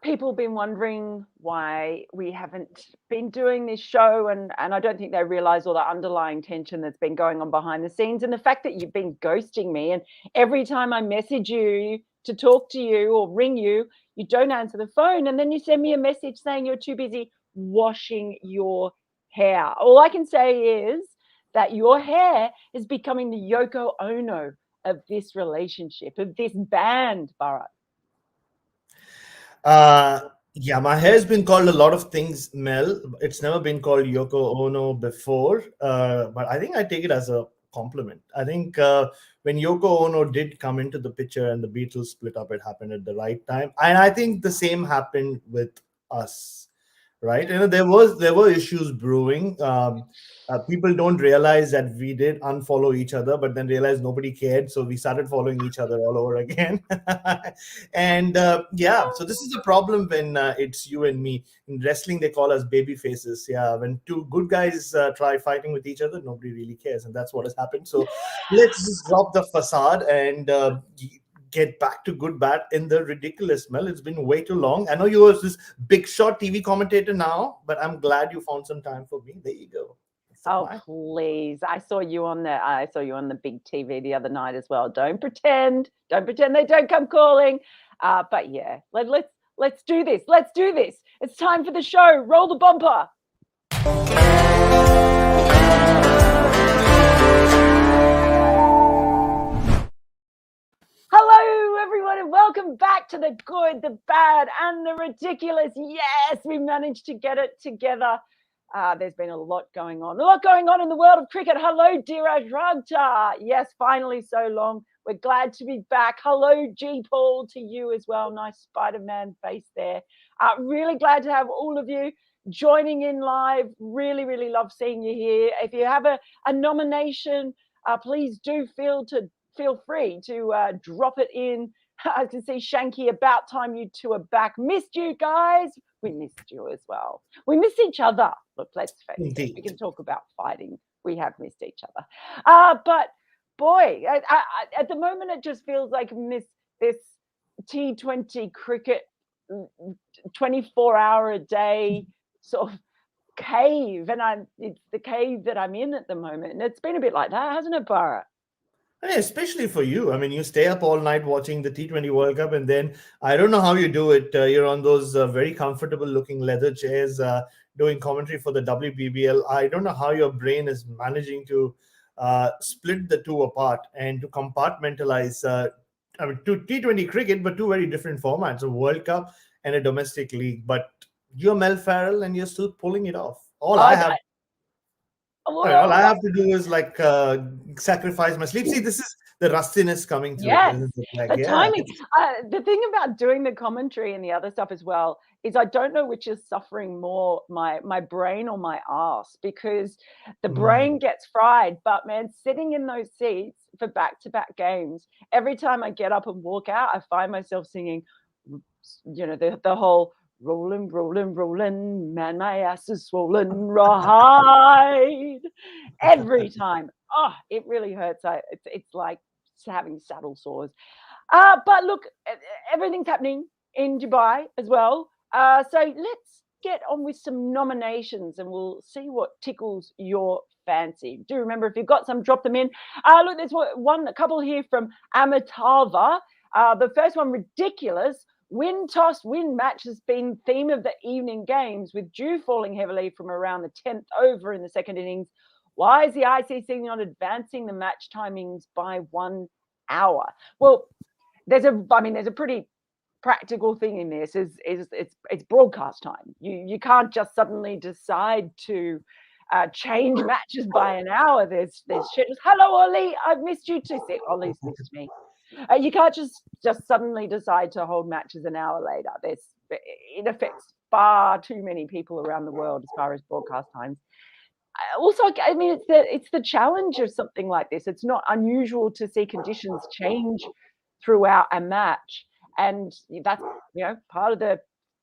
people have been wondering why we haven't been doing this show, and I don't think they realize all the underlying tension that's been going on behind the scenes, and the fact that you've been ghosting me, and every time I message you to talk to you or ring you, you don't answer the phone, and then you send me a message saying you're too busy washing your hair. All I can say is that your hair is becoming the Yoko Ono of this relationship, of this band, Bharat. Uh, yeah, my hair's been called a lot of things, Mel. It's never been called Yoko Ono before, but I think I take it as a compliment. I think when Yoko Ono did come into the picture and the Beatles split up, it happened at the right time, and I think the same happened with us, right? There were issues brewing. People don't realize that we did unfollow each other, but then realized nobody cared, so we started following each other all over again. And yeah, so this is the problem when it's you and me. In wrestling, they call us baby faces. Yeah, when two good guys try fighting with each other, nobody really cares, and that's what has happened. So let's just drop the facade and get back to good bad in the ridiculous. Mel, it's been way too long. I know you were this big shot TV commentator now, but I'm glad you found some time for me. There you go. That's the Oh, plan. please. I saw you on the big TV the other night as well. Don't pretend. Don't pretend they don't come calling. But yeah, let's do this. Let's do this. It's time for the show. Roll the bumper. Hello, everyone, and welcome back to the good, the bad, and the ridiculous. Yes, we managed to get it together. There's been a lot going on in the world of cricket. Hello, Dheeraj Ragta. Yes, finally, so long. We're glad to be back. Hello, G Paul, to you as well. Nice Spider-Man face there. Really glad to have all of you joining in live. Really, really love seeing you here. If you have a nomination, please do feel free to drop it in. I can see Shanky, about time you two are back. Missed you guys. We missed you as well. We miss each other. Look, let's face it. We Indeed. can talk about fighting. We have missed each other. But boy, at the moment, it just feels like this T20 cricket 24-hour a day sort of cave. And it's the cave that I'm in at the moment. And it's been a bit like that, hasn't it, Bara? Yeah, especially for you. I mean, you stay up all night watching the T20 World Cup, and then I don't know how you do it. You're on those very comfortable looking leather chairs doing commentary for the WBBL. I don't know how your brain is managing to split the two apart and to compartmentalize. I mean, two T20 cricket, but two very different formats, a World Cup and a domestic league. But you're Mel Farrell, and you're still pulling it off. I, I, All I well, have to do is like sacrifice my sleep. See, this is the rustiness coming through, yes, isn't it? Like, the yeah, timing. The thing about doing the commentary and the other stuff as well is I don't know which is suffering more, my brain or my ass, because the brain mm, gets fried. But man, sitting in those seats for back-to-back games, every time I get up and walk out, I find myself singing, the whole rolling, rolling, rolling, man, my ass is swollen, ride every time. Oh, it really hurts. It's like having saddle sores. But look, everything's happening in Dubai as well. So let's get on with some nominations and we'll see what tickles your fancy. Do remember, if you've got some, drop them in. Look, there's a couple here from Amitava. The first one, ridiculous. Win toss, win match has been theme of the evening games, with dew falling heavily from around the 10th over in the second innings. Why is the ICC not advancing the match timings by 1 hour? Well, there's a pretty practical thing in this. Is it's broadcast time. You can't just suddenly decide to change matches by an hour. There's schedules. Hello, Ollie. I've missed you too. See, Ollie's missed me. You can't just suddenly decide to hold matches an hour later. It affects far too many people around the world as far as broadcast times. Also, I mean, it's the challenge of something like this. It's not unusual to see conditions change throughout a match, and that's part of the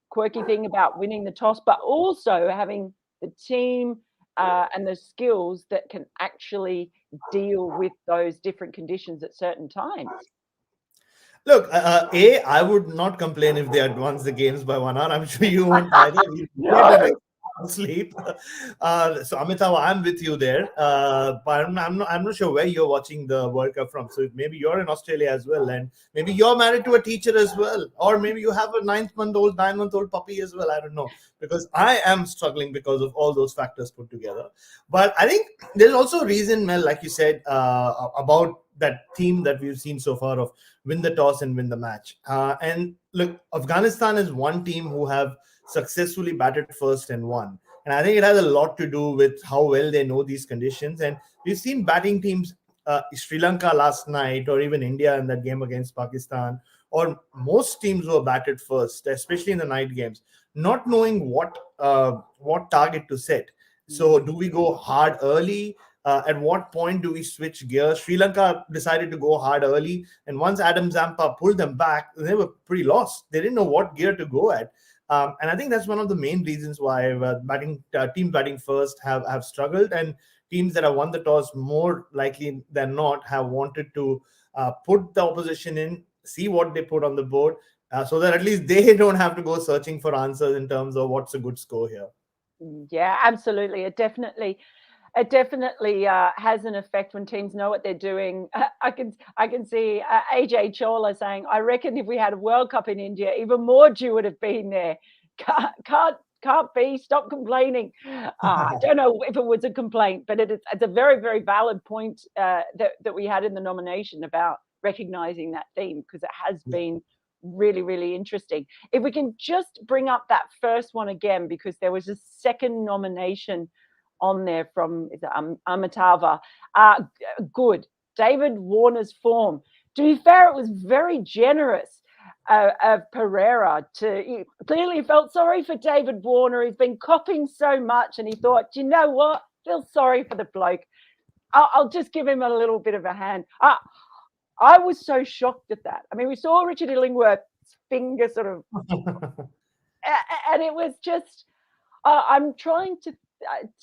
quirky thing about winning the toss, but also having the team and the skills that can actually deal with those different conditions at certain times. Look, I would not complain if they advance the games by 1 hour. I'm sure you won't either. We get an No. sleep. So Amitav, I'm with you there. But I'm not sure where you're watching the World Cup from. So maybe you're in Australia as well, and maybe you're married to a teacher as well, or maybe you have a 9-month old puppy as well. I don't know, because I am struggling because of all those factors put together. But I think there's also a reason, Mel, like you said, about that theme that we've seen so far of win the toss and win the match. And look, Afghanistan is one team who have successfully batted first and won. And I think it has a lot to do with how well they know these conditions. And we've seen batting teams, Sri Lanka last night, or even India in that game against Pakistan, or most teams who are batted first, especially in the night games, not knowing what target to set. So, do we go hard early? At what point do we switch gears? Sri Lanka decided to go hard early, and once Adam Zampa pulled them back, they were pretty lost. They didn't know what gear to go at. And I think that's one of the main reasons why teams batting first have struggled, and teams that have won the toss more likely than not have wanted to put the opposition in, see what they put on the board, so that at least they don't have to go searching for answers in terms of what's a good score here. Yeah, absolutely. It definitely has an effect when teams know what they're doing. I can see AJ Chawla saying, "I reckon if we had a World Cup in India, even more Jew would have been there. Can't be. Stop complaining." I don't know if it was a complaint, but it's a very very valid point that we had in the nomination about recognizing that theme, because it has been really really interesting. If we can just bring up that first one again, because there was a second nomination on there from Amitava. Good. David Warner's form. To be fair, it was very generous of Pereira to. He clearly felt sorry for David Warner. He's been copying so much, and he thought, you know what? Feel sorry for the bloke. I'll just give him a little bit of a hand. I was so shocked at that. I mean, we saw Richard Illingworth's finger sort of, and it was just. I'm trying to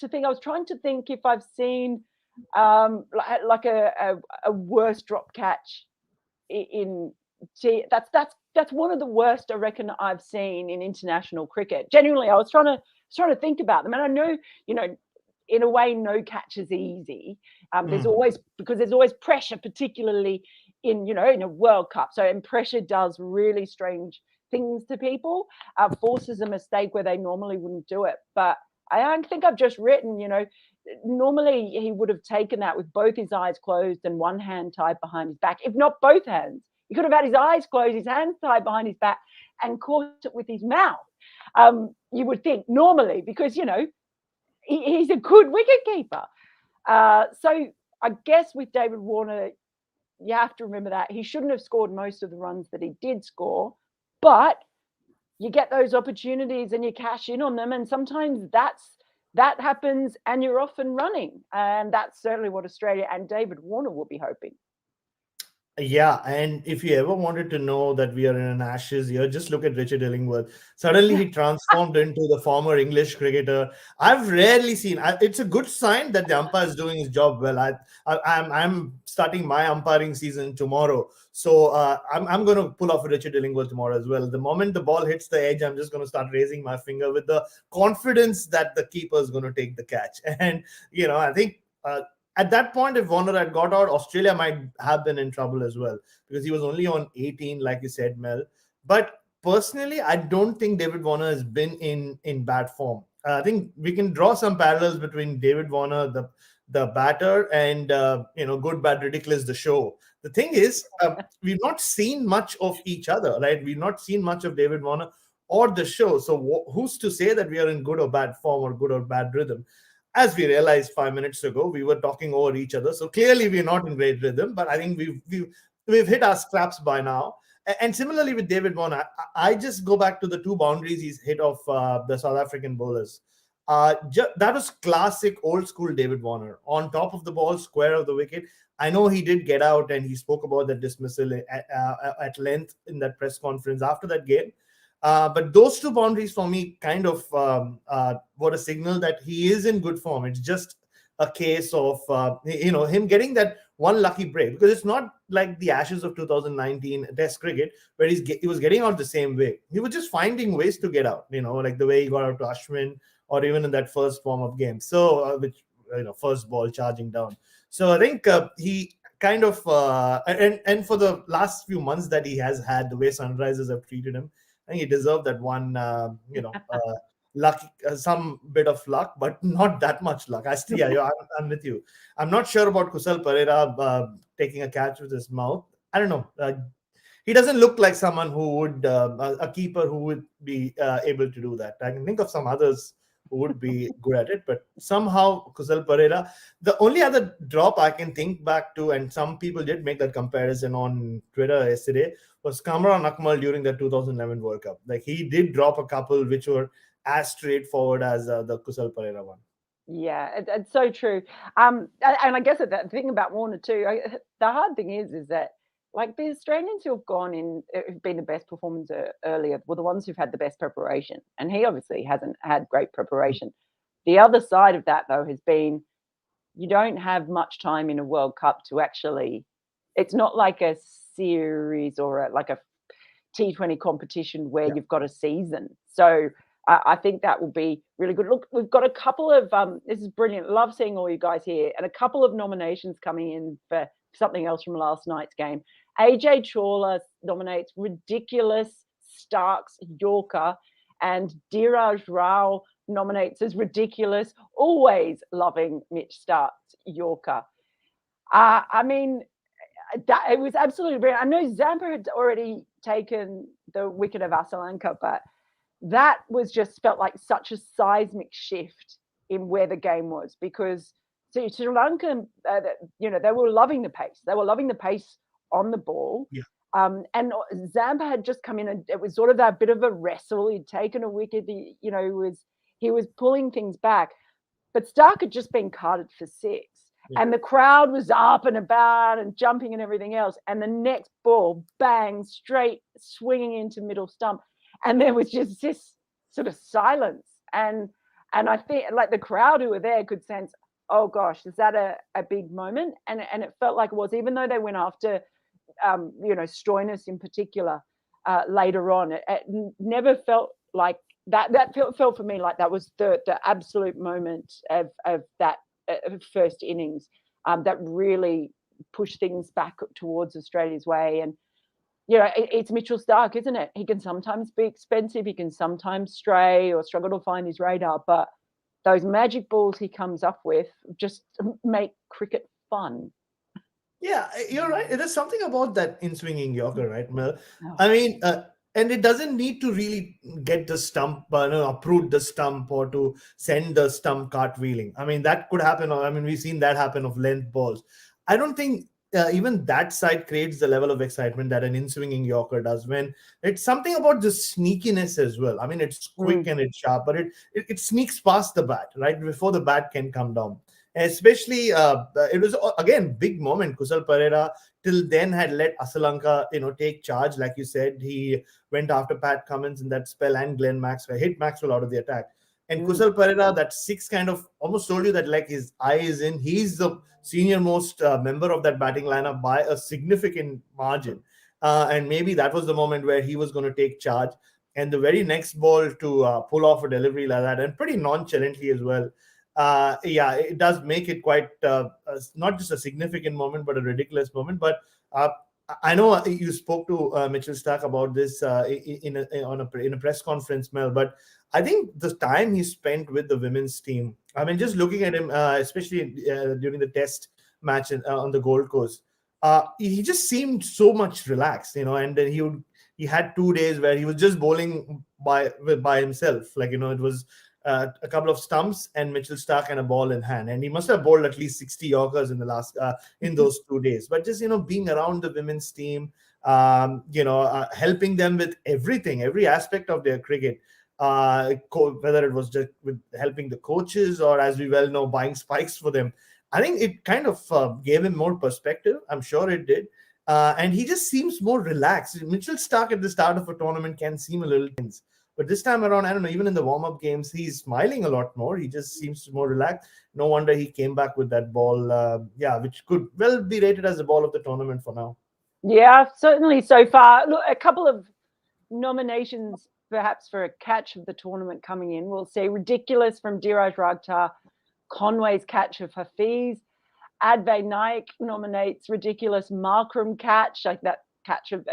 think. I was trying to think if I've seen like a worse drop catch in. See, that's one of the worst I reckon I've seen in international cricket. Genuinely, I was trying to think about them, and I know, in a way, no catch is easy. There's Mm. always, because there's always pressure, particularly in a World Cup. So, and pressure does really strange things to people, forces a mistake where they normally wouldn't do it. But I think I've just written, normally he would have taken that with both his eyes closed and one hand tied behind his back, if not both hands. He could have had his eyes closed, his hands tied behind his back, and caught it with his mouth. You would think normally, because he's a good wicketkeeper. So I guess with David Warner, you have to remember that he shouldn't have scored most of the runs that he did score, but you get those opportunities and you cash in on them, and sometimes that happens, and you're off and running, and that's certainly what Australia and David Warner will be hoping. Yeah, and if you ever wanted to know that we are in an Ashes year, just look at Richard Illingworth. Suddenly, he transformed into the former English cricketer. I've rarely seen. It's a good sign that the umpire is doing his job well. I'm starting my umpiring season tomorrow, so I'm going to pull off Richard Illingworth tomorrow as well. The moment the ball hits the edge, I'm just going to start raising my finger with the confidence that the keeper is going to take the catch. And I think. At that point, if Warner had got out, Australia might have been in trouble as well, because he was only on 18, like you said, Mel. But personally, I don't think David Warner has been in bad form. I think we can draw some parallels between David Warner, the batter, and good, bad, ridiculous, the show. The thing is, we've not seen much of each other, right? We've not seen much of David Warner or the show. So who's to say that we are in good or bad form or good or bad rhythm? As we realized 5 minutes ago, we were talking over each other. So clearly, we're not in great rhythm. But I think we've hit our straps by now. And similarly with David Warner, I just go back to the two boundaries he's hit off the South African bowlers. That was classic old school David Warner, on top of the ball, square of the wicket. I know he did get out, and he spoke about the dismissal at length in that press conference after that game. But those two boundaries for me kind of were a signal that he is in good form. It's just a case of him getting that one lucky break, because it's not like the Ashes of 2019 Test cricket where he was getting out the same way. He was just finding ways to get out, like the way he got out to Ashwin, or even in that first warm up game. So, which first ball charging down. So I think he kind of and for the last few months that he has had, the way Sunrisers have treated him, I think he deserved that one. Luck, some bit of luck, but not that much luck. I still, yeah, I'm with you. I'm not sure about Kusal Pereira taking a catch with his mouth. I don't know. He doesn't look like someone who would a keeper who would be able to do that. I can think of some others who would be good at it, but somehow Kusal Pereira. The only other drop I can think back to, and some people did make that comparison on Twitter yesterday, was Kamran Akmal during the 2011 World Cup. Like, he did drop a couple which were as straightforward as the Kusal Pereira one. Yeah, it's so true. And I guess the thing about Warner too, the hard thing is that, like, the Australians who have gone in, who've been the best performers earlier, were the ones who've had the best preparation, and he obviously hasn't had great preparation. The other side of that, though, has been you don't have much time in a World Cup to actually. It's not like a series or like a T20 competition where you've got a season. So I think that will be really good. Look, we've got a couple of this is brilliant. Love seeing all you guys here, and a couple of nominations coming in for something else from last night's game. AJ Chawla nominates ridiculous Starc's Yorker, and Dheeraj Rao nominates as ridiculous, always loving Mitch Starc's Yorker. I mean, it was absolutely brilliant. I know Zampa had already taken the wicket of Asalanka, but that was just felt like such a seismic shift in where the game was, because Sri Lanka, they were loving the pace. They were loving the pace on the ball. Yeah. And Zampa had just come in, and it was sort of that bit of a wrestle. He'd taken a wicket. He was pulling things back, but Starc had just been carded for 6. Yeah. And the crowd was up and about and jumping and everything else. And the next ball, bang, straight swinging into middle stump. And there was just this sort of silence. And I think, like, the crowd who were there could sense, oh gosh, is that a big moment? And it felt like it was, even though they went after, Stoinis in particular later on. It never felt like that. That felt for me like that was the absolute moment of that first innings that really pushed things back towards Australia's way. And it's Mitchell Starc, isn't it? He can sometimes be expensive, he can sometimes stray or struggle to find his radar, but those magic balls he comes up with just make cricket fun. Yeah, you're right. There's something about that in-swinging Yorker, right, Mel? I mean, and it doesn't need to really get the stump, uproot the stump, or to send the stump cartwheeling. I mean, that could happen. I mean, we've seen that happen of length balls. I don't think even that side creates the level of excitement that an in-swinging Yorker does, when it's something about the sneakiness as well. I mean, it's quick and it's sharp, but it sneaks past the bat, right, before the bat can come down. Especially, it was again big moment. Kusal Pereira till then had let Asalanka, take charge. Like you said, he went after Pat Cummins in that spell, and Glenn Maxwell hit Maxwell out of the attack. And Kusal Pereira, that 6 kind of almost told you that, like, his eye is in. He's the senior most member of that batting lineup by a significant margin. And maybe that was the moment where he was going to take charge. And the very next ball to pull off a delivery like that, and pretty nonchalantly as well. It does make it quite not just a significant moment, but a ridiculous moment. But I know you spoke to Mitchell Starc about this in a press conference, Mel. But I think the time he spent with the women's team, I mean, just looking at him, especially during the Test match on the Gold Coast, he just seemed so much relaxed, And then he had 2 days where he was just bowling by himself, like, it was a couple of stumps and Mitchell Starc and a ball in hand, and he must have bowled at least 60 Yorkers in the last in those 2 days. But just being around the women's team, helping them with everything, every aspect of their cricket, whether it was just with helping the coaches, or, as we well know, buying spikes for them. I think it kind of gave him more perspective. I'm sure it did. And he just seems more relaxed. Mitchell Starc at the start of a tournament can seem a little tense. But this time around, I don't know, even in the warm-up games, he's smiling a lot more. He just seems more relaxed. No wonder he came back with that ball, which could well be rated as the ball of the tournament for now. Yeah, certainly so far. Look, a couple of nominations perhaps for a catch of the tournament coming in. We'll see Ridiculous from Diraj Ragtar, Conway's catch of Hafiz. Advay Naik nominates Ridiculous Markram catch, like that catch of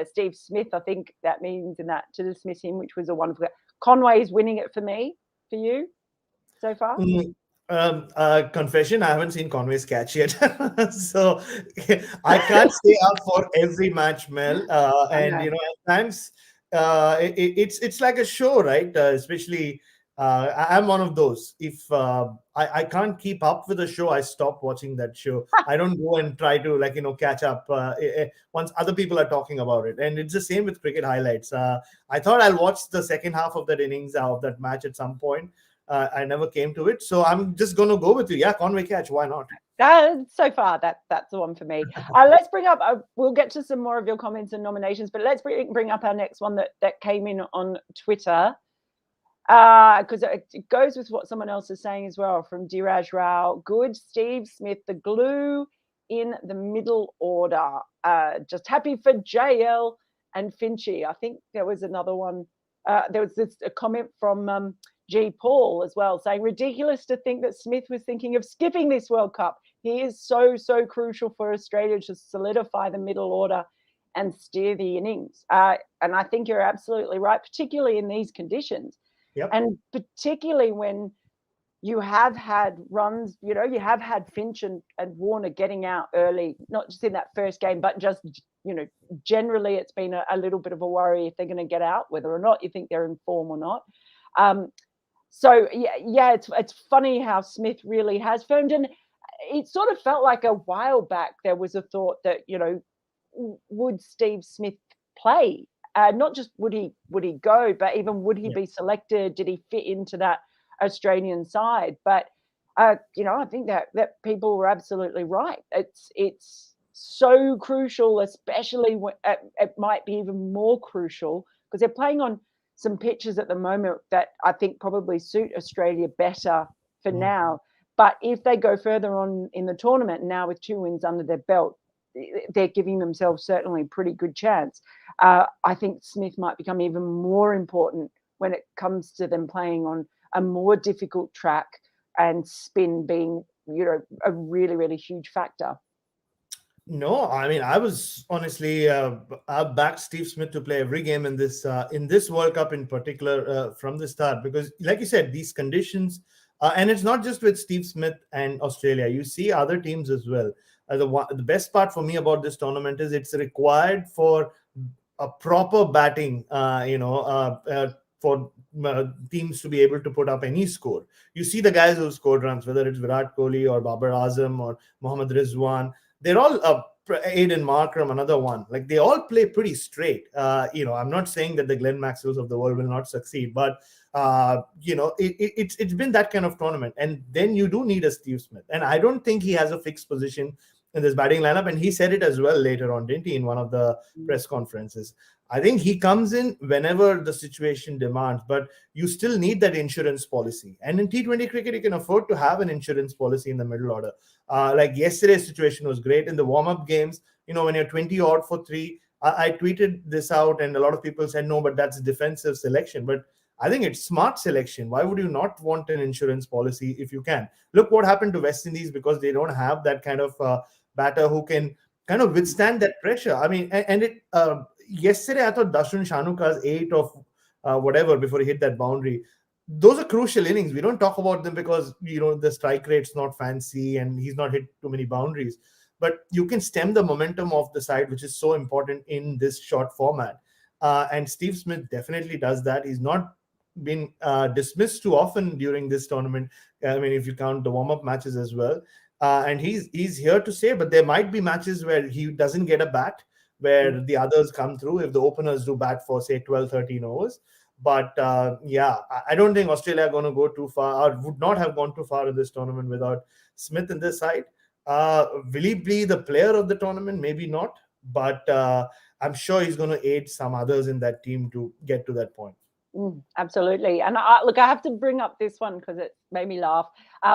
Steve Smith. I think that means in that to dismiss him, which was a wonderful. Conway is winning it for me. For you so far? Confession, I haven't seen Conway's catch yet. So I can't stay up for every match, Mel. I And know. at times it's like a show, right? Especially I'm one of those. If I can't keep up with the show, I stop watching that show. I don't go and try to catch up once other people are talking about it. And it's the same with cricket highlights. I thought I'll watch the second half of that innings of that match at some point. I never came to it, so I'm just going to go with you. Yeah, Conway catch. Why not? So far, that's the one for me. Let's bring up. We'll get to some more of your comments and nominations, but let's bring up our next one that came in on Twitter, because it goes with what someone else is saying as well. From Diraj Rao, good Steve Smith, the glue in the middle order. Just happy for JL and Finchy. I think there was another one. There was a comment from G. Paul as well, saying ridiculous to think that Smith was thinking of skipping this World Cup. He is so crucial for Australia to solidify the middle order and steer the innings. And I think you're absolutely right, particularly in these conditions. Yep. And particularly when you have had runs, you have had Finch and Warner getting out early, not just in that first game, but just, generally it's been a little bit of a worry if they're going to get out, whether or not you think they're in form or not. So it's funny how Smith really has firmed, and it sort of felt like a while back there was a thought that would Steve Smith play? Not just would he go, but even would he be selected? Did he fit into that Australian side? But I think that people were absolutely right. It's so crucial, especially when it might be even more crucial because they're playing on some pitches at the moment that I think probably suit Australia better for now. But if they go further on in the tournament now with 2 wins under their belt, they're giving themselves certainly a pretty good chance. I think Smith might become even more important when it comes to them playing on a more difficult track and spin being, a really, really huge factor. No, I mean, I was honestly, I backed Steve Smith to play every game in this World Cup in particular from the start because, like you said, these conditions, and it's not just with Steve Smith and Australia. You see other teams as well. The best part for me about this tournament is it's required for a proper batting, for teams to be able to put up any score. You see the guys who scored runs, whether it's Virat Kohli or Babar Azam or Mohammad Rizwan. They're all Aiden Markram, another one. Like they all play pretty straight. I'm not saying that the Glenn Maxwells of the world will not succeed, but it's been that kind of tournament. And then you do need a Steve Smith, and I don't think he has a fixed position in this batting lineup. And he said it as well later on, didn't he, in one of the press conferences? I think he comes in whenever the situation demands, but you still need that insurance policy. And in T20 cricket, you can afford to have an insurance policy in the middle order. Like yesterday's situation was great in the warm-up games. When you're 20 odd for 3, I tweeted this out and a lot of people said, no, but that's defensive selection. But I think it's smart selection. Why would you not want an insurance policy if you can? Look what happened to West Indies because they don't have that kind of batter who can kind of withstand that pressure. I mean, yesterday I thought Dashun Shanuka's 8 of whatever before he hit that boundary. Those are crucial innings. We don't talk about them because the strike rate's not fancy and he's not hit too many boundaries. But you can stem the momentum of the side, which is so important in this short format. And Steve Smith definitely does that. He's not been dismissed too often during this tournament. I mean, if you count the warm-up matches as well. And he's here to stay, but there might be matches where he doesn't get a bat, where the others come through if the openers do bat for, say, 12, 13 overs. But I don't think Australia are going to go too far or would not have gone too far in this tournament without Smith in this side. Will he be the player of the tournament? Maybe not. But I'm sure he's going to aid some others in that team to get to that point. Absolutely. And look, I have to bring up this one because it made me laugh.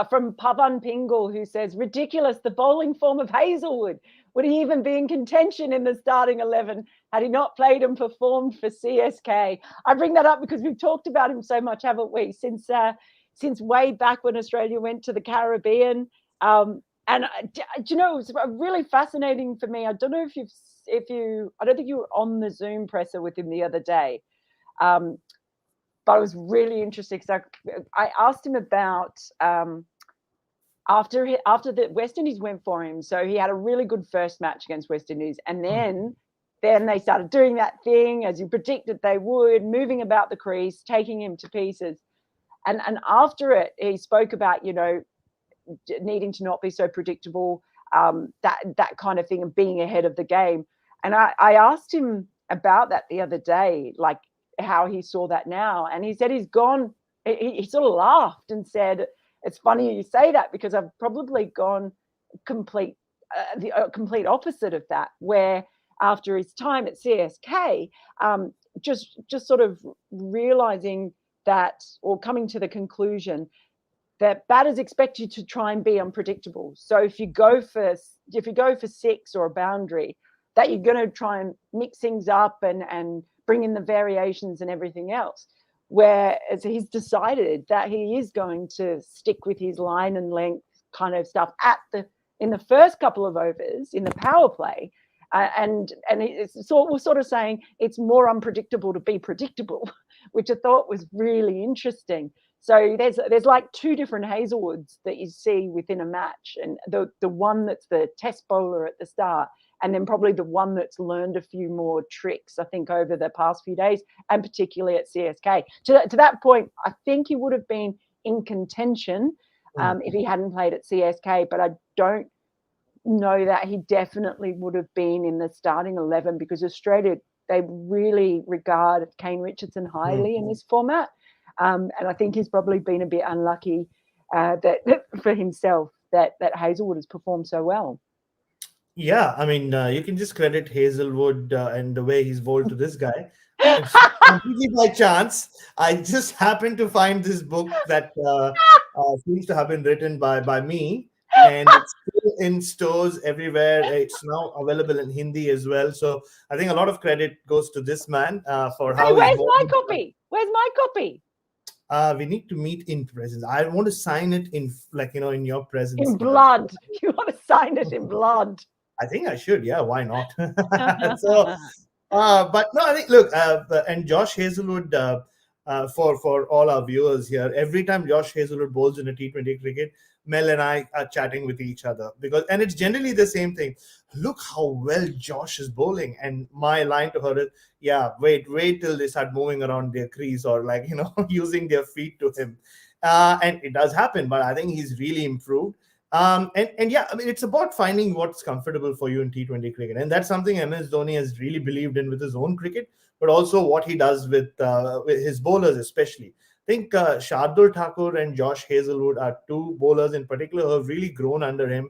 From Pavan Pingle, who says, ridiculous, the bowling form of Hazelwood. Would he even be in contention in the starting 11 had he not played and performed for CSK? I bring that up because we've talked about him so much, haven't we, since way back when Australia went to the Caribbean. And do you know, it was really fascinating for me. I don't know I don't think you were on the Zoom presser with him the other day. But it was really interesting because I asked him about after the West Indies went for him. So he had a really good first match against West Indies, and then they started doing that thing as you predicted they would, moving about the crease, taking him to pieces. And after it, he spoke about, you know, needing to not be so predictable, that kind of thing, and being ahead of the game. And I asked him about that the other day, like how he saw that now, and he said he's gone. He sort of laughed and said, "It's funny you say that because I've probably gone the complete opposite of that. Where after his time at CSK, just sort of realizing that, or coming to the conclusion that batters expect you to try and be unpredictable. So if you go for six or a boundary, that you're going to try and mix things up and bring in the variations and everything else. Whereas he's decided that he is going to stick with his line and length kind of stuff in the first couple of overs in the power play, and we're sort of saying it's more unpredictable to be predictable, which I thought was really interesting. So there's like two different Hazelwoods that you see within a match, and the one that's the test bowler at the start, and then probably the one that's learned a few more tricks, I think, over the past few days, and particularly at CSK. To that point, I think he would have been in contention if he hadn't played at CSK, but I don't know that he definitely would have been in the starting 11 because Australia, they really regard Kane Richardson highly in this format. And I think he's probably been a bit unlucky that for himself that Hazelwood has performed so well. Yeah, I mean, you can just credit Hazelwood and the way he's bowled to this guy. It's completely by chance. I just happened to find this book that seems to have been written by me, and it's still in stores everywhere. It's now available in Hindi as well. So I think a lot of credit goes to this man for how he's where's my bowled. copy? Where's my copy? We need to meet in presence. I want to sign it in, like, in your presence. In blood. You want to sign it in blood? I think I should. Yeah, why not? So, but no, I think, look, and Josh Hazelwood, for all our viewers here, every time Josh Hazelwood bowls in a T20 cricket, Mel and I are chatting with each other and it's generally the same thing. Look how well Josh is bowling, and my line to her is, yeah, wait till they start moving around their crease or using their feet to him, and it does happen. But I think he's really improved. And yeah, I mean, it's about finding what's comfortable for you in T20 cricket, and that's something MS Dhoni has really believed in with his own cricket, but also what he does with his bowlers, especially. I think Shardul Thakur and Josh Hazelwood are two bowlers in particular who have really grown under him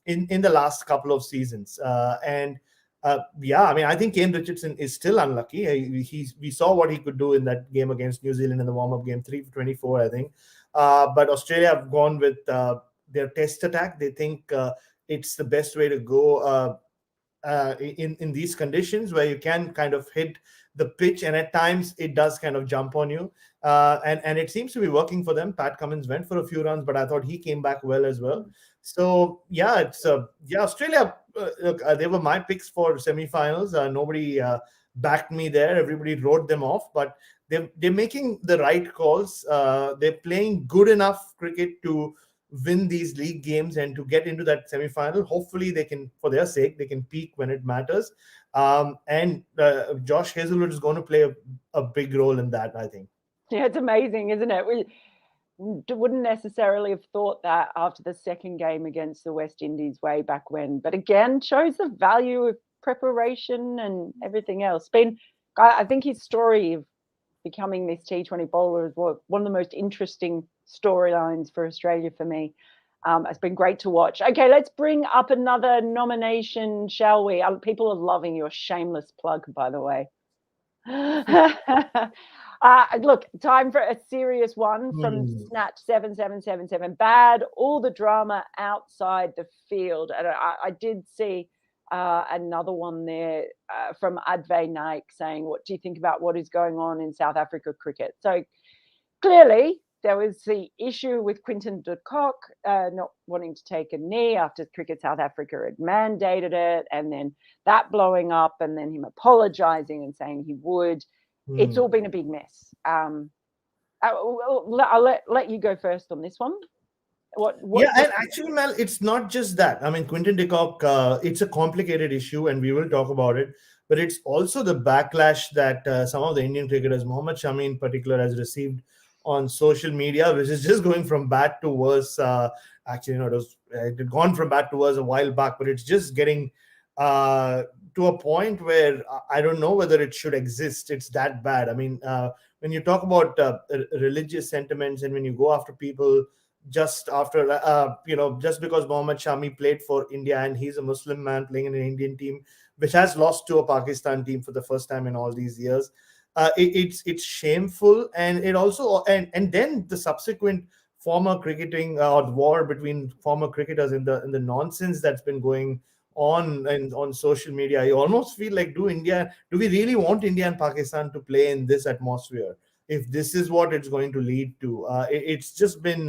in the last couple of seasons. Yeah, I mean, I think Kane Richardson is still unlucky. We saw what he could do in that game against New Zealand in the warm-up game, 3 for 24, I think. But Australia have gone with their test attack. They think it's the best way to go in these conditions where you can kind of hit the pitch, and at times it does kind of jump on you. And it seems to be working for them. Pat Cummins went for a few runs, but I thought he came back well as well. So yeah, it's Australia. Look, they were my picks for semi-finals. Nobody backed me there. Everybody wrote them off, but they're making the right calls. They're playing good enough cricket to win these league games and to get into that semi-final. Hopefully they can, for their sake, they can peak when it matters. And Josh Hazelwood is going to play a big role in that, I think. Yeah, it's amazing, isn't it? We wouldn't necessarily have thought that after the second game against the West Indies way back when, but again, shows the value of preparation and everything else. I think his story of becoming this T20 bowler is one of the most interesting storylines for Australia for me. It's been great to watch. Okay, let's bring up another nomination, shall we? People are loving your shameless plug, by the way. Look, time for a serious one from Hmm. Snatch 7777. Bad, all the drama outside the field. And I did see another one there from Advay Naik saying, what do you think about what is going on in South Africa cricket? So clearly, there was the issue with Quinton de Kock not wanting to take a knee after Cricket South Africa had mandated it, and then that blowing up, and then him apologising and saying he would. It's all Hmm. been a big mess. I'll let you go first on this one. Yeah, What and actually, Mel, it's not just that. I mean, Quinton de Kock, it's a complicated issue, and we will talk about it. But it's also the backlash that some of the Indian cricketers, Mohammad Shami in particular, has received on social media, which is just going from bad to worse. Actually, it had gone from bad to worse a while back, but it's just getting to a point where I don't know whether it should exist. It's that bad. I mean, when you talk about religious sentiments and when you go after people just after just because Mohammad Shami played for India and he's a Muslim man playing in an Indian team which has lost to a Pakistan team for the first time in all these years. It's shameful, and it also and then the subsequent former cricketing or war between former cricketers in the nonsense that's been going on and on social media. You almost feel like, do we really want India and Pakistan to play in this atmosphere if this is what it's going to lead to? It's just been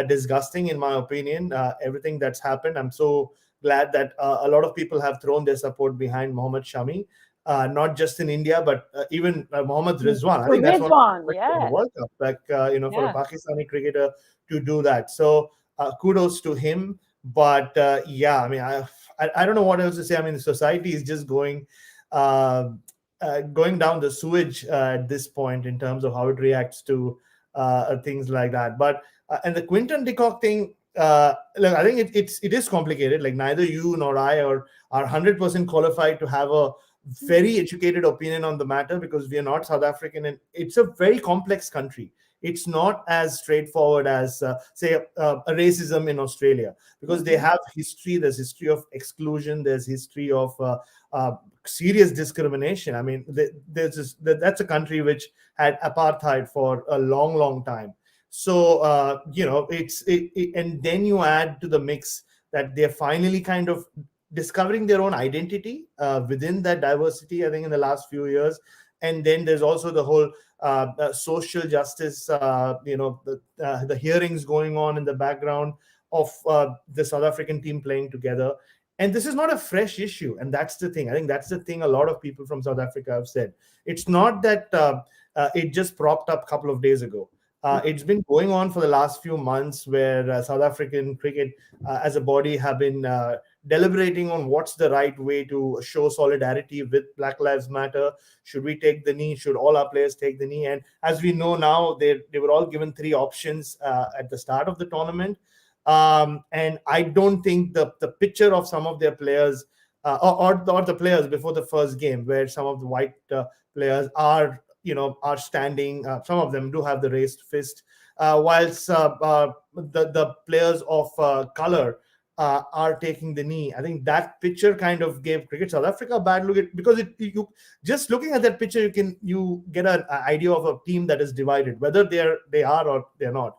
disgusting in my opinion, everything that's happened. I'm so glad that a lot of people have thrown their support behind Mohammad Shami, not just in India but even Mohammad Rizwan. I think that's one of Rizwan, the best in the yeah, World Cup, like for a yeah. Pakistani cricketer to do that. So kudos to him. But yeah, I mean, I don't know what else to say. I mean, the society is just uh, going down the sewage at this point in terms of how it reacts to things like that. But and the Quinton de Kock thing, look, I think it is complicated. Like neither you nor I are 100% qualified to have a very educated opinion on the matter because we are not South African, and it's a very complex country. It's not as straightforward as say a racism in Australia, because they Mm-hmm. have history. There's history of exclusion. There's history of uh, serious discrimination. I mean, that's a country which had apartheid for a long, long time. So and then you add to the mix that they're finally kind of discovering their own identity within that diversity. I think in the last few years, and then there's also the whole social justice. The hearings going on in the background of the South African team playing together. And this is not a fresh issue, and that's the thing. I think that's the thing. A lot of people from South Africa have said it's not that it just propped up a couple of days ago. It's been going on for the last few months, where South African cricket as a body have been deliberating on what's the right way to show solidarity with Black Lives Matter. Should we take the knee? Should all our players take the knee? And as we know now, they were all given three options at the start of the tournament. And I don't think the picture of some of their players or the players before the first game, where some of the white players are standing. Some of them do have the raised fist, whilst the players of color are taking the knee. I think that picture kind of gave Cricket South Africa a bad look because you just looking at that picture, you get an idea of a team that is divided, whether they are or they're not.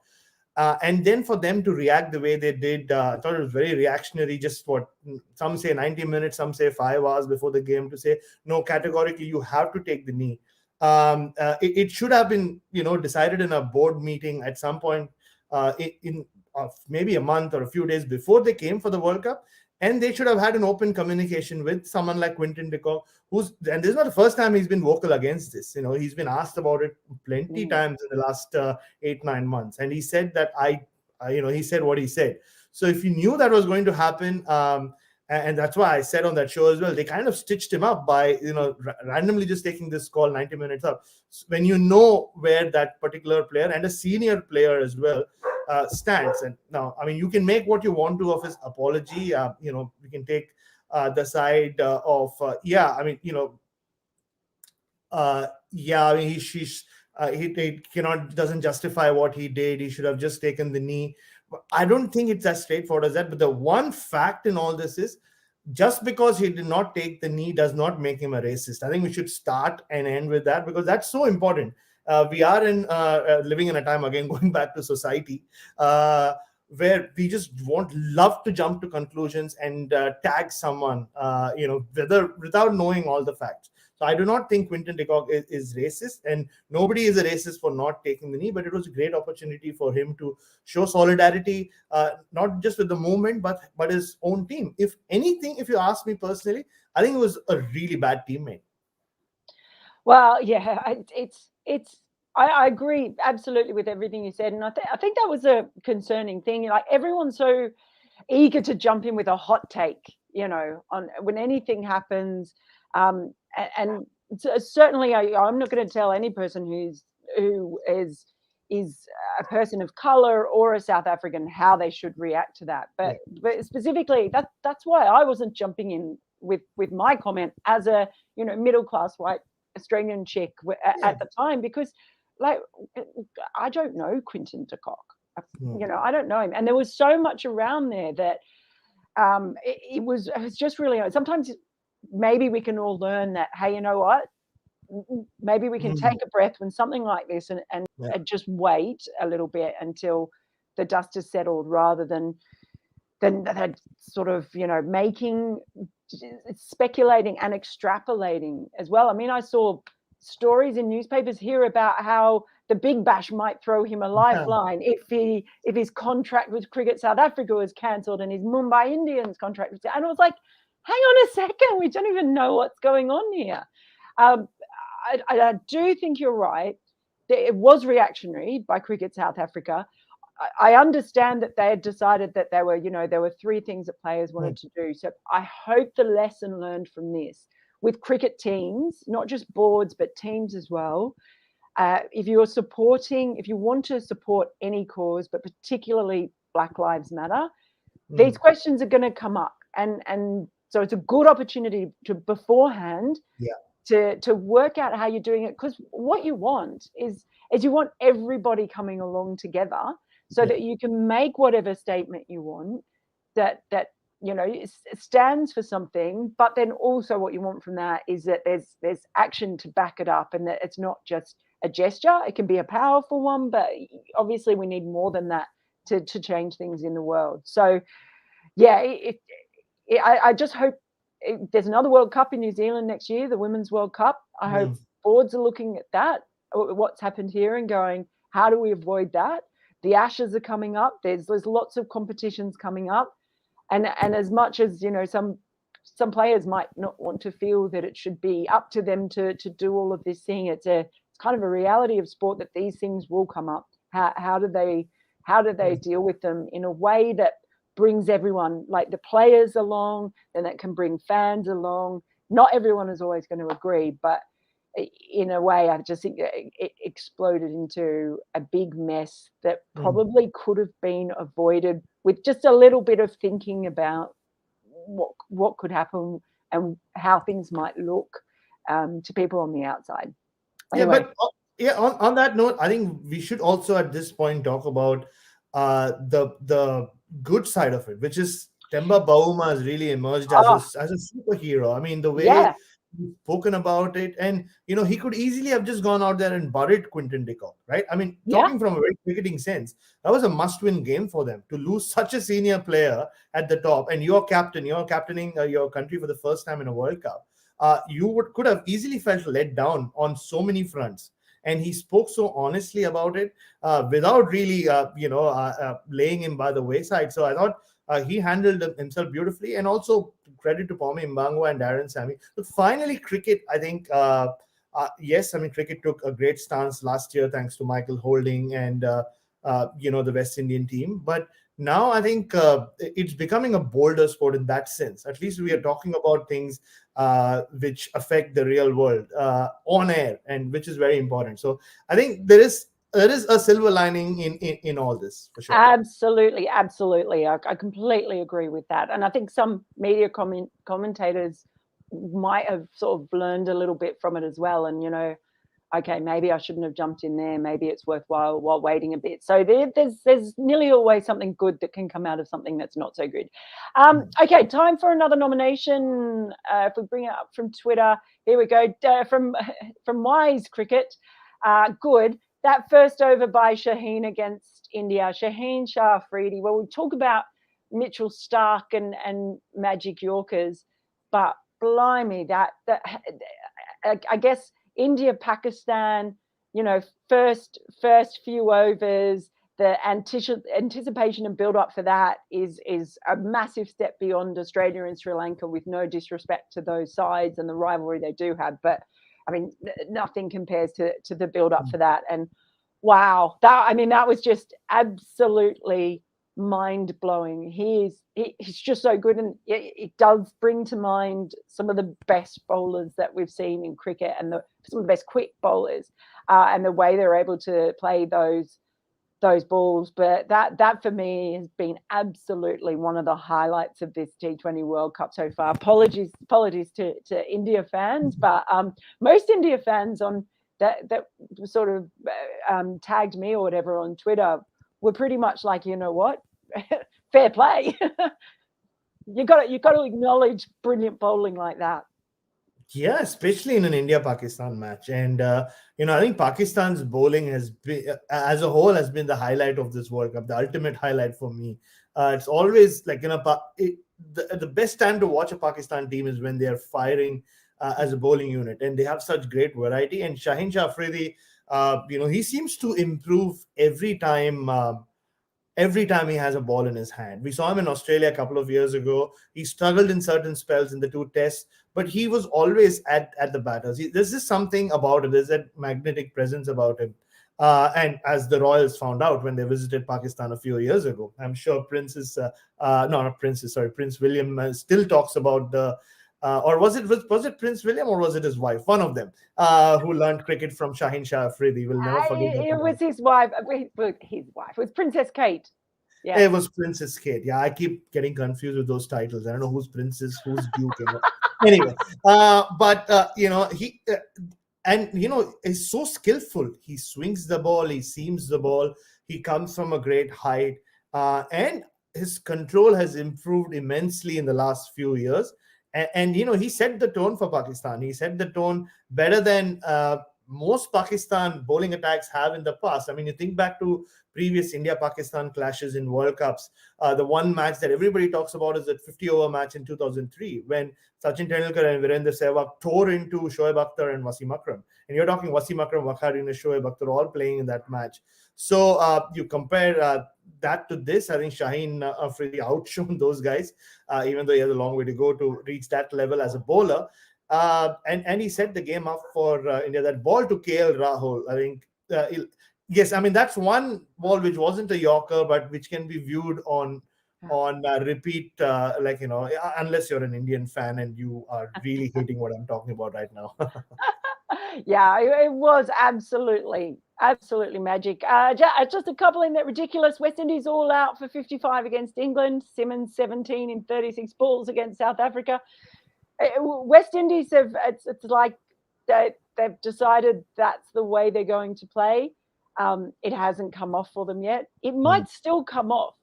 And then for them to react the way they did, I thought it was very reactionary. Just what some say 90 minutes, some say 5 hours before the game, to say no, categorically you have to take the knee. It should have been decided in a board meeting at some point in maybe a month or a few days before they came for the World Cup. And they should have had an open communication with someone like Quinton de Kock, and this is not the first time he's been vocal against this. He's been asked about it plenty Mm. times in the last 8-9 months, and he said that he said what he said. So if you knew that was going to happen, and that's why I said on that show as well, they kind of stitched him up by randomly just taking this call 90 minutes up, when you know where that particular player and a senior player as well stands. And now, I mean, you can make what you want to of his apology. We can take the side of I mean, I mean, he cannot doesn't justify what he did. He should have just taken the knee. I don't think it's as straightforward as that. But the one fact in all this is, just because he did not take the knee does not make him a racist. I think we should start and end with that, because that's so important. we are in living in a time, again, going back to society, where we just love to jump to conclusions and tag someone, whether without knowing all the facts. So I do not think Quinton de Kock is racist, and nobody is a racist for not taking the knee. But it was a great opportunity for him to show solidarity, not just with the movement, but his own team. If anything, if you ask me personally, I think it was a really bad teammate. Well, yeah, I agree absolutely with everything you said, and I think that was a concerning thing. Like, everyone's so eager to jump in with a hot take, on when anything happens, and certainly I'm not going to tell any person who is a person of color or a South African how they should react to that. But specifically, that's why I wasn't jumping in with my comment as a middle class white Australian chick at the time, because like I don't know Quinton de Kock. I don't know him, and there was so much around there that it was just really, sometimes maybe we can all learn that, hey, you know what, maybe we can take a breath when something like this, and just wait a little bit until the dust has settled, rather than sort of speculating and extrapolating as well. I mean, I saw stories in newspapers here about how the Big Bash might throw him a lifeline if his contract with Cricket South Africa was cancelled and his Mumbai Indians contract was, and I was like, hang on a second, we don't even know what's going on here. I do think you're right. It was reactionary by Cricket South Africa. I understand that they had decided that there were three things that players wanted to do. So I hope the lesson learned from this with cricket teams, not just boards, but teams as well. If you want to support any cause, but particularly Black Lives Matter, these questions are going to come up. And so it's a good opportunity to beforehand to work out how you're doing it. Because what you want is you want everybody coming along together, so that you can make whatever statement you want that stands for something. But then also what you want from that is that there's action to back it up, and that it's not just a gesture. It can be a powerful one, but obviously we need more than that to change things in the world. So yeah, I just hope there's another World Cup in New Zealand next year, the Women's World Cup. I hope boards are looking at that, what's happened here, and going, how do we avoid that? The Ashes are coming up. There's lots of competitions coming up, and as much as some players might not want to feel that it should be up to them to do all of this thing, it's kind of a reality of sport that these things will come up. How do they deal with them in a way that brings everyone, like the players, along, and that can bring fans along? Not everyone is always going to agree, but in a way, I just think it exploded into a big mess that probably could have been avoided with just a little bit of thinking about what could happen and how things might look to people on the outside. Anyway. On that note, I think we should also at this point talk about the good side of it, which is Temba Bavuma has really emerged as a superhero. I mean, the way he's spoken about it, and he could easily have just gone out there and buried Quinton de Kock, right? I mean, talking from a very cricketing sense, that was a must-win game for them to lose such a senior player at the top, and you're captaining your country for the first time in a World Cup. You could have easily felt let down on so many fronts. And he spoke so honestly about it, without really, laying him by the wayside. So I thought he handled himself beautifully. And also credit to Pommy Mbangwa and Darren Sammy. But finally, cricket, I think, yes, I mean, cricket took a great stance last year thanks to Michael Holding and, the West Indian team. But now I think it's becoming a bolder sport in that sense. At least we are talking about things which affect the real world on air, and which is very important. So I think there is a silver lining in all this, for sure. Absolutely. I completely agree with that. And I think some media commentators might have sort of learned a little bit from it as well. And, okay, maybe I shouldn't have jumped in there. Maybe it's worthwhile while waiting a bit. So there's nearly always something good that can come out of something that's not so good. Okay, time for another nomination. If we bring it up from Twitter, here we go. From Wise Cricket. good. That first over by Shaheen against India, Shaheen Shah Afridi. Well, we talk about Mitchell Starc and Magic Yorkers, but blimey, that I guess India Pakistan, first few overs, the anticipation and build up for that is a massive step beyond Australia and Sri Lanka, with no disrespect to those sides and the rivalry they do have, but I mean nothing compares to the build up for that. And wow, that was just absolutely mind blowing. He's just so good, and it does bring to mind some of the best bowlers that we've seen in cricket, and some of the best quick bowlers, and the way they're able to play those balls. But that for me has been absolutely one of the highlights of this T20 World Cup so far. Apologies to India fans, but most India fans on that sort of tagged me or whatever on Twitter were pretty much like, you know what, fair play. you got to acknowledge brilliant bowling like that. Yeah, especially in an India-Pakistan match. And, I think Pakistan's bowling has been, as a whole, has been the highlight of this World Cup, the ultimate highlight for me. It's always like, the best time to watch a Pakistan team is when they are firing as a bowling unit, and they have such great variety. And Shaheen Shah Afridi, he seems to improve every time. Every time he has a ball in his hand. We saw him in Australia a couple of years ago. He struggled in certain spells in the two tests, but he was always at the batters. There's just something about him. There's that magnetic presence about him. And as the Royals found out when they visited Pakistan a few years ago, I'm sure Prince William still talks about or was it Prince William, or was it his wife? One of them who learned cricket from Shaheen Shah Afridi. Will never forget that. It was his wife. His wife. It was Princess Kate. Yeah. It was Princess Kate. Yeah, I keep getting confused with those titles. I don't know who's princess, who's duke. Anyway, he's so skillful. He swings the ball, he seams the ball, he comes from a great height, and his control has improved immensely in the last few years. And he set the tone for Pakistan. He set the tone better than most Pakistan bowling attacks have in the past. I mean, you think back to previous India-Pakistan clashes in World Cups. The one match that everybody talks about is that 50-over match in 2003, when Sachin Tendulkar and Virender Sehwag tore into Shoaib Akhtar and Wasim Akram. And you're talking Wasim Akram, Wakharin, and Shoaib Akhtar all playing in that match. So you compare that to this, I think Shaheen Afridi outshone those guys, even though he has a long way to go to reach that level as a bowler. And he set the game up for India. That ball to KL Rahul, I think, yes, I mean, that's one ball which wasn't a Yorker, but which can be viewed on repeat, unless you're an Indian fan and you are really hating what I'm talking about right now. Yeah, it was absolutely magic. Just a couple in that ridiculous. West Indies all out for 55 against England. Simmons 17 in 36 balls against South Africa. West Indies it's like they've decided that's the way they're going to play. It hasn't come off for them yet. It might still come off,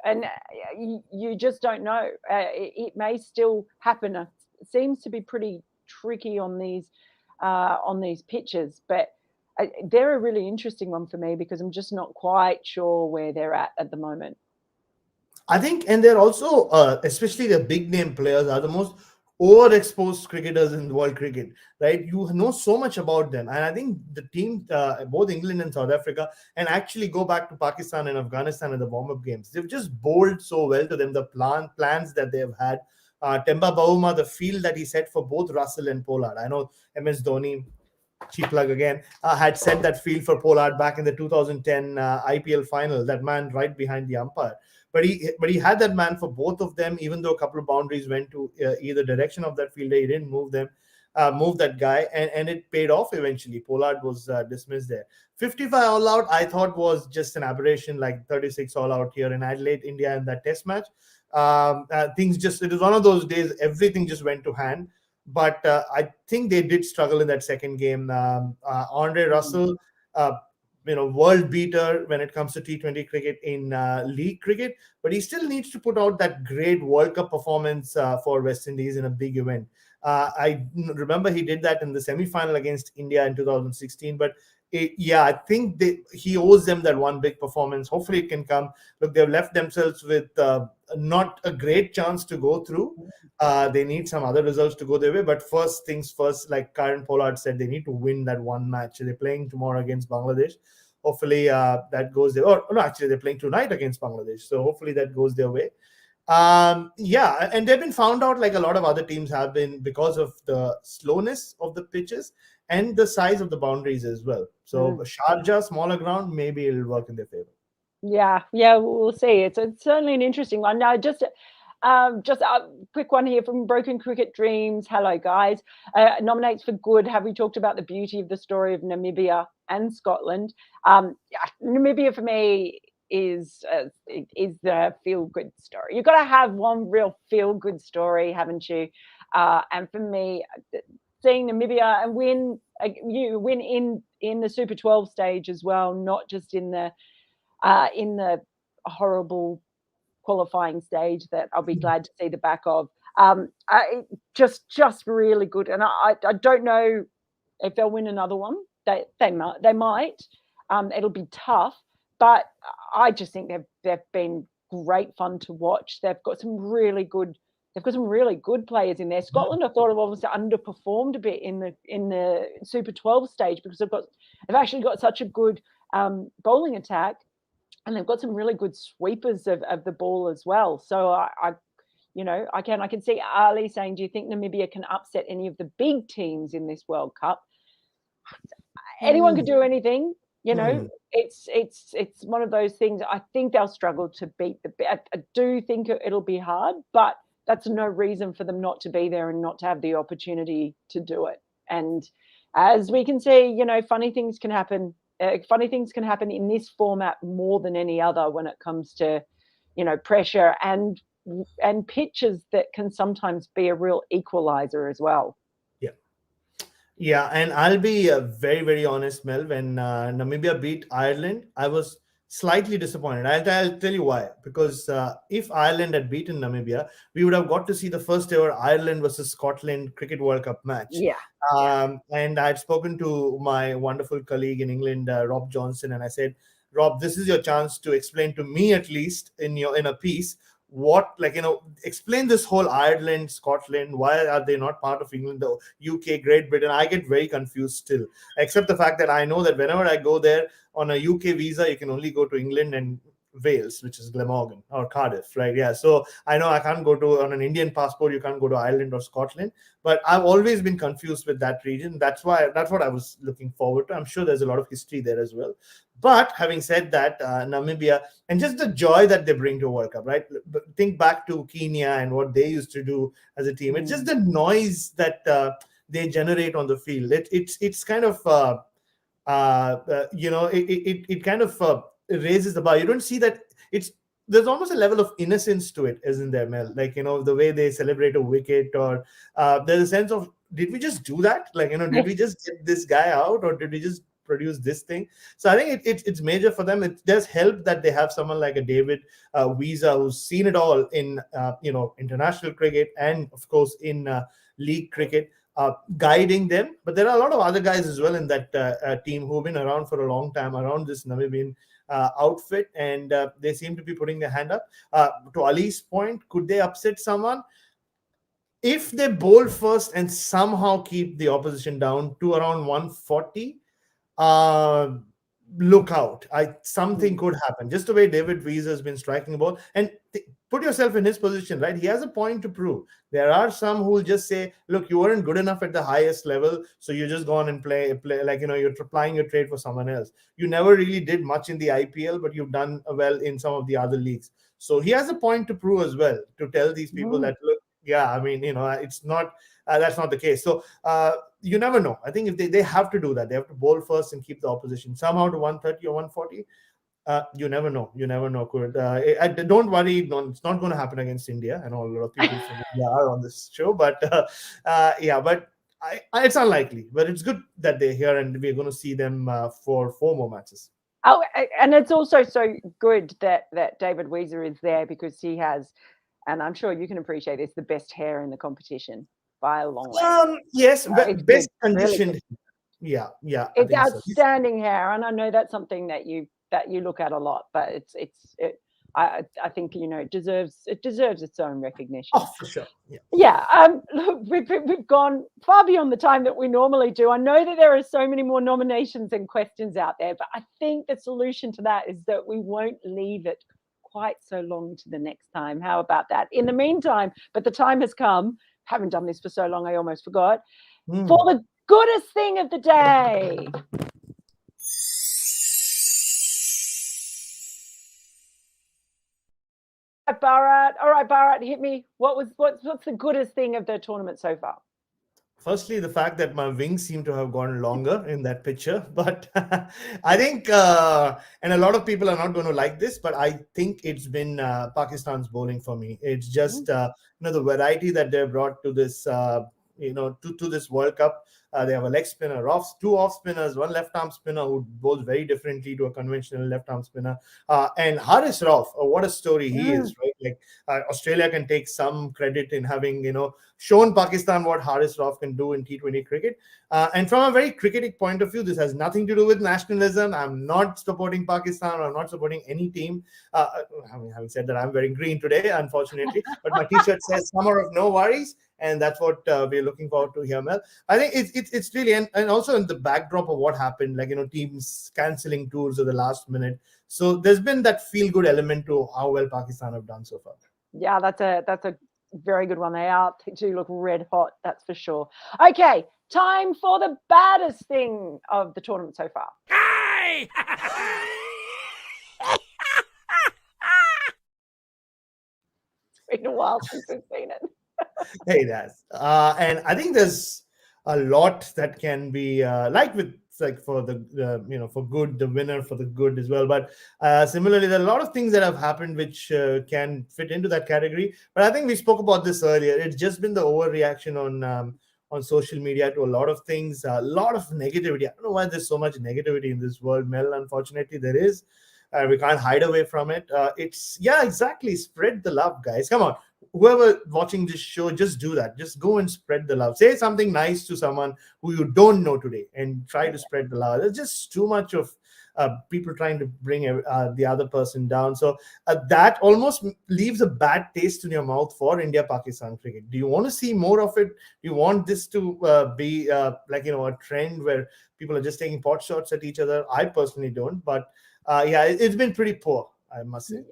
and you just don't know. It may still happen. It seems to be pretty tricky on these pitches, but they're a really interesting one for me because I'm just not quite sure where they're at the moment. I think, and they're also, especially the big name players, are the most overexposed cricketers in world cricket, right? You know so much about them. And I think the team, both England and South Africa, and actually go back to Pakistan and Afghanistan in the warm-up games, they've just bowled so well to them, the plans that they've had. Temba Bavuma, the field that he set for both Russell and Pollard. I know MS Dhoni, cheap plug again, had set that field for Pollard back in the 2010 IPL final, that man right behind the umpire. But he had that man for both of them, even though a couple of boundaries went to either direction of that fielder. He didn't move that guy, and it paid off eventually. Pollard was dismissed there. 55 all out, I thought, was just an aberration, like 36 all out here in Adelaide, India, in that test match. It was one of those days, everything just went to hand. But I think they did struggle in that second game. Andre Russell, world beater when it comes to T20 cricket in league cricket, but he still needs to put out that great World Cup performance for West Indies in a big event. I remember he did that in the semi-final against India in 2016, but Yeah, I think he owes them that one big performance. Hopefully, it can come. Look, they've left themselves with not a great chance to go through. They need some other results to go their way. But first things first, like Karen Pollard said, they need to win that one match. They're playing tomorrow against Bangladesh. Hopefully, that goes their. Or no, actually, they're playing tonight against Bangladesh. So hopefully, that goes their way. Yeah, and they've been found out like a lot of other teams have been because of the slowness of the pitches and the size of the boundaries as well. So Sharjah, smaller ground, maybe it'll work in their favor. Yeah, yeah, we'll see. It's certainly an interesting one. Now, just a quick one here from Broken Cricket Dreams. Hello, guys. Nominates for good. Have we talked about the beauty of the story of Namibia and Scotland? Yeah, Namibia for me is the feel good story. You've got to have one real feel good story, haven't you? And for me, seeing Namibia and win, you win in the Super 12 stage as well, not just in the horrible qualifying stage that I'll be glad to see the back of. Just really good, and I don't know if they'll win another one. They might. It'll be tough, but I just think they've been great fun to watch. They've got some really good. They've got some really good players in there. Scotland, I thought, have obviously underperformed a bit in the Super 12 stage because they've actually got such a good bowling attack. And they've got some really good sweepers of the ball as well. So I can see Ali saying, "Do you think Namibia can upset any of the big teams in this World Cup?" Anyone could do anything. It's one of those things. I think they'll struggle to beat I do think it'll be hard, but that's no reason for them not to be there and not to have the opportunity to do it. And as we can see, funny things can happen. Funny things can happen in this format more than any other when it comes to, pressure and pitches that can sometimes be a real equalizer as well. Yeah. Yeah, and I'll be very, very honest, Mel. When Namibia beat Ireland, I was slightly disappointed. I'll tell you why. Because if Ireland had beaten Namibia, we would have got to see the first ever Ireland versus Scotland Cricket World Cup match. Yeah. And I had spoken to my wonderful colleague in England, Rob Johnson, and I said, Rob, this is your chance to explain to me, at least in a piece, explain this whole Ireland, Scotland, why are they not part of England, the UK, Great Britain? I get very confused still, except the fact that I know that whenever I go there on a UK visa, you can only go to England and Wales, which is Glamorgan or Cardiff, right? Yeah. So I know I can't go to, on an Indian passport, you can't go to Ireland or Scotland, but I've always been confused with that region. That's what I was looking forward to. I'm sure there's a lot of history there as well. But having said that, Namibia, and just the joy that they bring to World Cup, right? Think back to Kenya and what they used to do as a team. It's just the noise that they generate on the field. It's kind of it kind of raises the bar. You don't see that. There's almost a level of innocence to it, isn't there, Mel? Like, the way they celebrate a wicket, or there's a sense of, did we just do that? Like, did we just get this guy out, or did we just produce this thing? So I think it's major for them. It does help that they have someone like a David Wiese, who's seen it all in international cricket and of course in league cricket, guiding them. But there are a lot of other guys as well in that team who've been around for a long time around this Namibian outfit, and they seem to be putting their hand up. To Ali's point, could they upset someone? If they bowl first and somehow keep the opposition down to around 140, look out. Something could happen. Just the way David Wiese has been striking the ball. And put yourself in his position, right? He has a point to prove. There are some who will just say, look, you weren't good enough at the highest level, so you just go on and play like, you're applying your trade for someone else. You never really did much in the IPL, but you've done well in some of the other leagues. So he has a point to prove as well, to tell these people that, look, yeah, I mean, it's not, that's not the case. So you never know. I think if they have to do that, they have to bowl first and keep the opposition somehow to 130 or 140. You never know. You never know. Don't worry. It's not going to happen against India. I know a lot of people from India are on this show, but but it's unlikely. But it's good that they're here, and we're going to see them for 4 more matches. Oh, and it's also so good that David Wiese is there, because he has, and I'm sure you can appreciate this, the best hair in the competition by a long way. Yes, best conditioned. Really, Yeah, I It's think so. outstanding hair, and I know that's something that you look at a lot. But I think it deserves its own recognition. Oh, for sure. Yeah. Yeah, look, we've gone far beyond the time that we normally do. I know that there are so many more nominations and questions out there, but I think the solution to that is that we won't leave it quite so long to the next time. How about that? In the meantime, but the time has come. Haven't done this for so long, I almost forgot. For Hmm. the goodest thing of the day. Bharat. All right, Bharat, hit me. What's the goodest thing of the tournament so far? Firstly, the fact that my wings seem to have gone longer in that picture, but I think, and a lot of people are not going to like this, but I think it's been Pakistan's bowling for me. It's just the variety that they brought to this, to this World Cup. They have a leg spinner, two off spinners, one left arm spinner who bowls very differently to a conventional left arm spinner, and Haris Rauf. What a story he Mm. is, right? Like Australia can take some credit in having shown Pakistan what Haris Rauf can do in T20 cricket. And from a very cricketing point of view, this has nothing to do with nationalism. I'm not supporting Pakistan. I'm not supporting any team. Having said that, I'm wearing green today, unfortunately, but my T-shirt says "Summer of No Worries," and that's what we're looking forward to here, Mel. I think it's really, and also in the backdrop of what happened, like teams canceling tours at the last minute. So there's been that feel good element to how well Pakistan have done so far. Yeah, that's a very good one. They are do look red hot, that's for sure. Okay, time for the baddest thing of the tournament so far. Hi! It's been a while since we've seen it. Hey, that's and I think there's a lot that can be like with like for the for good, the winner for the good as well. But similarly, there are a lot of things that have happened which can fit into that category. But I think we spoke about this earlier. It's just been the overreaction on social media to a lot of things, a lot of negativity. I don't know why there's so much negativity in this world, Mel. Unfortunately, there is. We can't hide away from it. It's yeah, exactly. Spread the love, guys. Come on, whoever watching this show, just do that. Just go and spread the love. Say something nice to someone who you don't know today and try to spread the love. There's just too much of people trying to bring the other person down. So that almost leaves a bad taste in your mouth for India Pakistan cricket. Do you want to see more of it? Do you want this to be a trend where people are just taking pot shots at each other? I personally don't, but yeah, it's been pretty poor, I must say.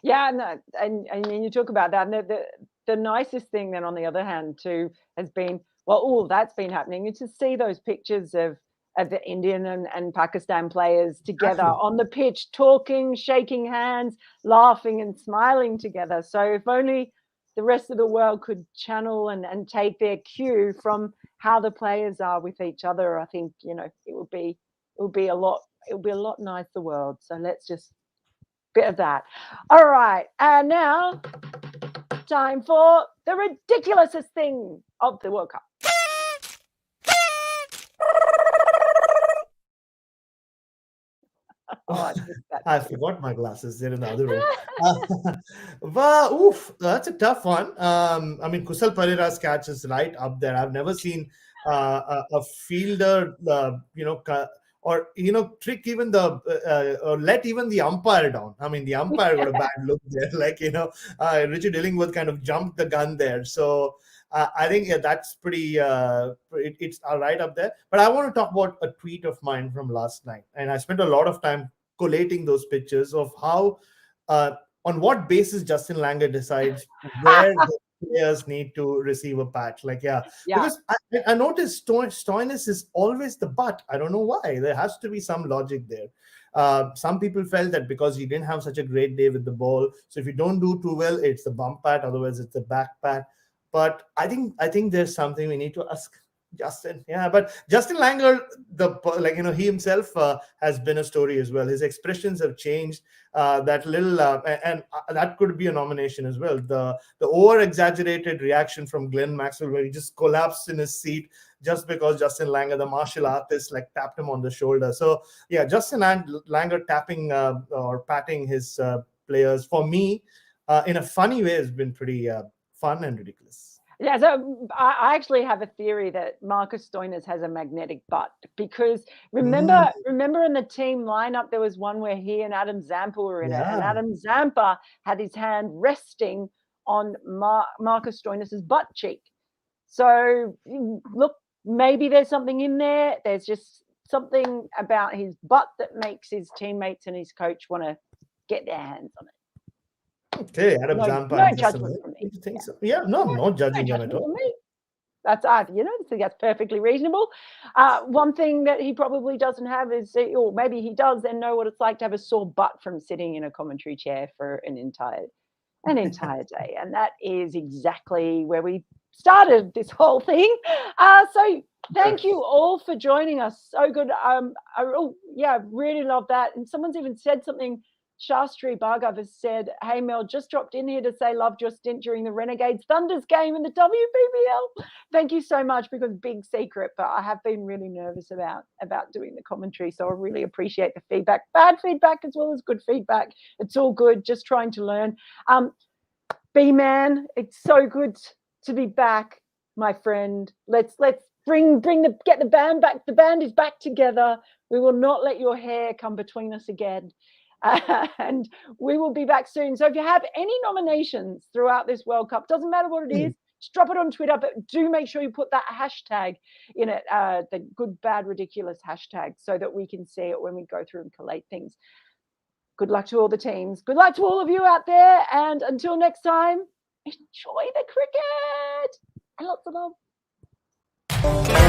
Yeah, no, and you talk about that. And the nicest thing then on the other hand too has been, well, all that's been happening is to see those pictures of the Indian and Pakistan players together Exactly. on the pitch, talking, shaking hands, laughing and smiling together. So if only the rest of the world could channel and take their cue from how the players are with each other, I think, it would be a lot nicer world. So let's just bit of that. All right. And now, time for the ridiculousest thing of the World Cup. Oh, I missed that. I forgot my glasses. They're in the other room. Oof, that's a tough one. I mean, Kusal Pereira's catch is right up there. I've never seen a fielder, or trick even or let even the umpire down. I mean, the umpire got a bad look there. Like Richard Illingworth kind of jumped the gun there. So I think that's pretty. It's right up there. But I want to talk about a tweet of mine from last night, and I spent a lot of time collating those pictures of how, uh, on what basis Justin Langer decides where the players need to receive a patch. Like, yeah, Yeah. because I noticed Stoinis is always the butt. I don't know why. There has to be some logic there. Some people felt that because he didn't have such a great day with the ball, so if you don't do too well, it's the bump pat. Otherwise, it's the back pat. But I think there's something we need to ask Justin. Yeah, but Justin Langer, he himself has been a story as well. His expressions have changed. That little and that could be a nomination as well. The over exaggerated reaction from Glenn Maxwell, where he just collapsed in his seat just because Justin Langer, the martial artist, like tapped him on the shoulder. So yeah, Justin Langer tapping or patting his players for me in a funny way has been pretty fun and ridiculous. Yeah, so I actually have a theory that Marcus Stoinis has a magnetic butt, because Mm, remember in the team lineup there was one where he and Adam Zampa were in it, and yeah. Adam Zampa had his hand resting on Marcus Stoinis's butt cheek. So look, maybe there's something in there. There's just something about his butt that makes his teammates and his coach want to get their hands on it. Okay, Adam No, Zampa no and Justin judgment Verlaine. from me. You think Yeah, so? Yeah, no, I'm not no judging them at judgment all. from me. That's I think that's perfectly reasonable. One thing that he probably doesn't have is, or maybe he does, and know what it's like to have a sore butt from sitting in a commentary chair for an entire day, and that is exactly where we started this whole thing. So thank you all for joining us. So good. Yeah, really love that. And someone's even said something. Shastri Bhargav has said, "Hey Mel, just dropped in here to say loved your stint during the Renegades Thunders game in the WBBL." Thank you so much, because big secret, but I have been really nervous about doing the commentary, so I really appreciate the feedback, bad feedback as well as good feedback. It's all good. Just trying to learn. B-Man, it's so good to be back, my friend. Let's get the band back. The band is back together. We will not let your hair come between us again. And we will be back soon. So if you have any nominations throughout this World Cup, doesn't matter what it is, just drop it on Twitter, but do make sure you put that hashtag in it, the good, bad, ridiculous hashtag, so that we can see it when we go through and collate things. Good luck to all the teams. Good luck to all of you out there. And until next time, enjoy the cricket and lots of love.